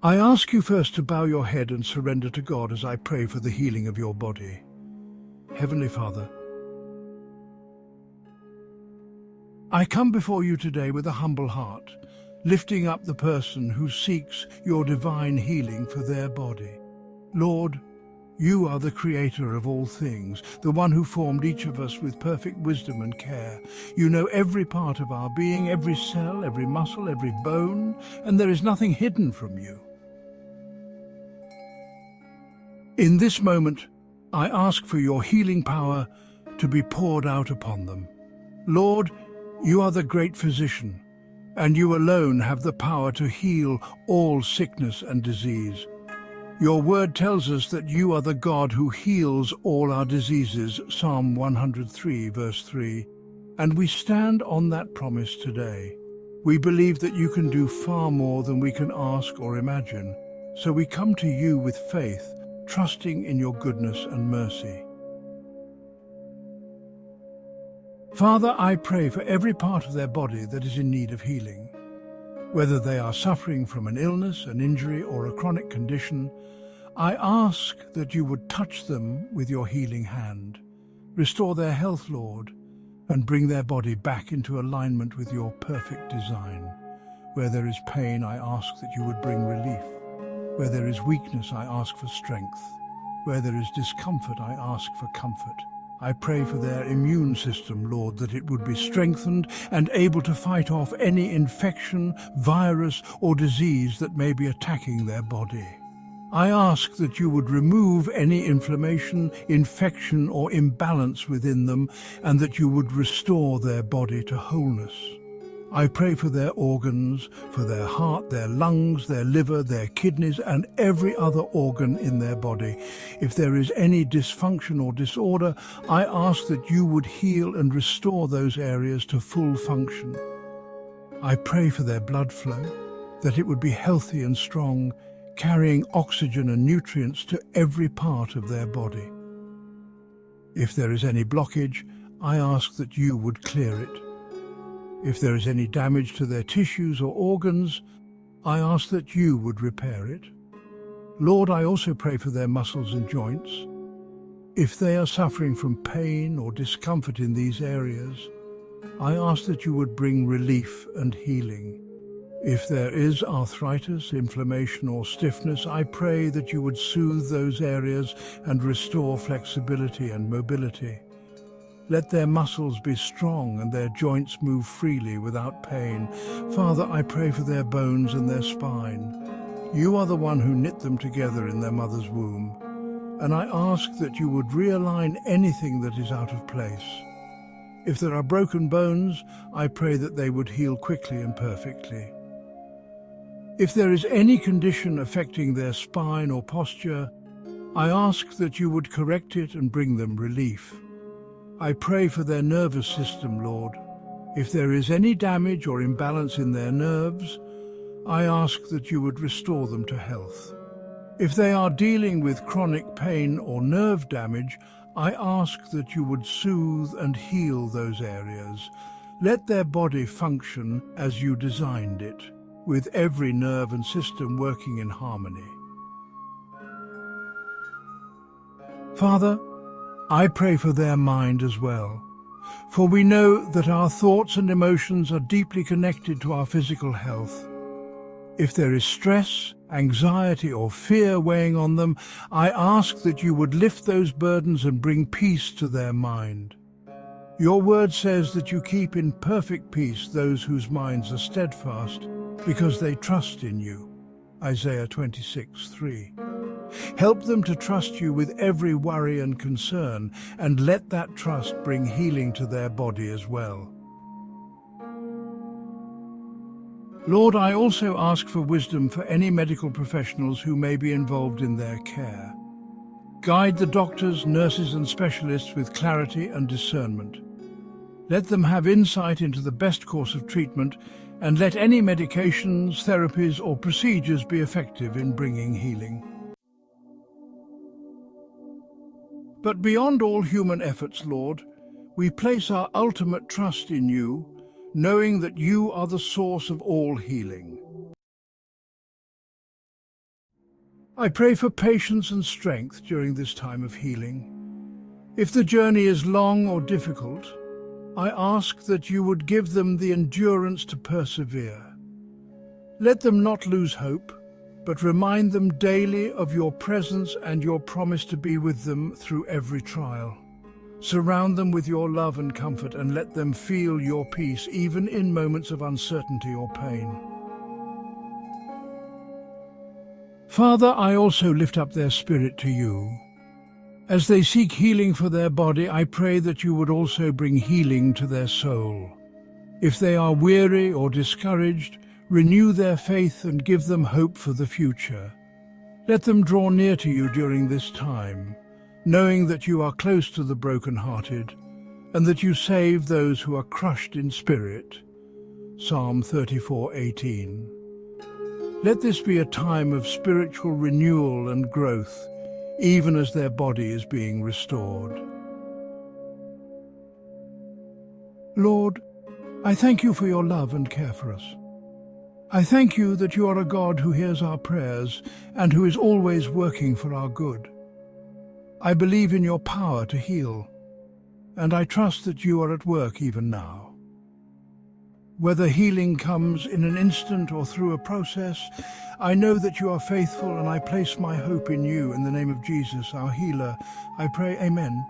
I ask you first to bow your head and surrender to God as I pray for the healing of your body. Heavenly Father, I come before you today with a humble heart, lifting up the person who seeks your divine healing for their body. Lord, you are the creator of all things, the one who formed each of us with perfect wisdom and care. You know every part of our being, every cell, every muscle, every bone, and there is nothing hidden from you. In this moment, I ask for your healing power to be poured out upon them. Lord, you are the great physician, and you alone have the power to heal all sickness and disease. Your word tells us that you are the God who heals all our diseases, Psalm 103, verse 3, and we stand on that promise today. We believe that you can do far more than we can ask or imagine, so we come to you with faith, trusting in your goodness and mercy. Father, I pray for every part of their body that is in need of healing. Whether they are suffering from an illness, an injury, or a chronic condition, I ask that you would touch them with your healing hand. Restore their health, Lord, and bring their body back into alignment with your perfect design. Where there is pain, I ask that you would bring relief. Where there is weakness, I ask for strength. Where there is discomfort, I ask for comfort. I pray for their immune system, Lord, that it would be strengthened and able to fight off any infection, virus, or disease that may be attacking their body. I ask that you would remove any inflammation, infection, or imbalance within them, and that you would restore their body to wholeness. I pray for their organs, for their heart, their lungs, their liver, their kidneys, and every other organ in their body. If there is any dysfunction or disorder, I ask that you would heal and restore those areas to full function. I pray for their blood flow, that it would be healthy and strong, carrying oxygen and nutrients to every part of their body. If there is any blockage, I ask that you would clear it. If there is any damage to their tissues or organs, I ask that you would repair it. Lord, I also pray for their muscles and joints. If they are suffering from pain or discomfort in these areas, I ask that you would bring relief and healing. If there is arthritis, inflammation, or stiffness, I pray that you would soothe those areas and restore flexibility and mobility. Let their muscles be strong and their joints move freely without pain. Father, I pray for their bones and their spine. You are the one who knit them together in their mother's womb, and I ask that you would realign anything that is out of place. If there are broken bones, I pray that they would heal quickly and perfectly. If there is any condition affecting their spine or posture, I ask that you would correct it and bring them relief. I pray for their nervous system, Lord. If there is any damage or imbalance in their nerves, I ask that you would restore them to health. If they are dealing with chronic pain or nerve damage, I ask that you would soothe and heal those areas. Let their body function as you designed it, with every nerve and system working in harmony. Father, I pray for their mind as well, for we know that our thoughts and emotions are deeply connected to our physical health. If there is stress, anxiety, or fear weighing on them, I ask that you would lift those burdens and bring peace to their mind. Your word says that you keep in perfect peace those whose minds are steadfast because they trust in you. Isaiah 26:3. Help them to trust you with every worry and concern, and let that trust bring healing to their body as well. Lord, I also ask for wisdom for any medical professionals who may be involved in their care. Guide the doctors, nurses, and specialists with clarity and discernment. Let them have insight into the best course of treatment, and let any medications, therapies, or procedures be effective in bringing healing. But beyond all human efforts, Lord, we place our ultimate trust in you, knowing that you are the source of all healing. I pray for patience and strength during this time of healing. If the journey is long or difficult, I ask that you would give them the endurance to persevere. Let them not lose hope, but remind them daily of your presence and your promise to be with them through every trial. Surround them with your love and comfort and let them feel your peace even in moments of uncertainty or pain. Father, I also lift up their spirit to you. As they seek healing for their body, I pray that you would also bring healing to their soul. If they are weary or discouraged, renew their faith and give them hope for the future. Let them draw near to you during this time, knowing that you are close to the brokenhearted and that you save those who are crushed in spirit. Psalm 34:18. Let this be a time of spiritual renewal and growth, even as their body is being restored. Lord, I thank you for your love and care for us. I thank you that you are a God who hears our prayers and who is always working for our good. I believe in your power to heal, and I trust that you are at work even now. Whether healing comes in an instant or through a process, I know that you are faithful, and I place my hope in you. In the name of Jesus, our healer, I pray, amen.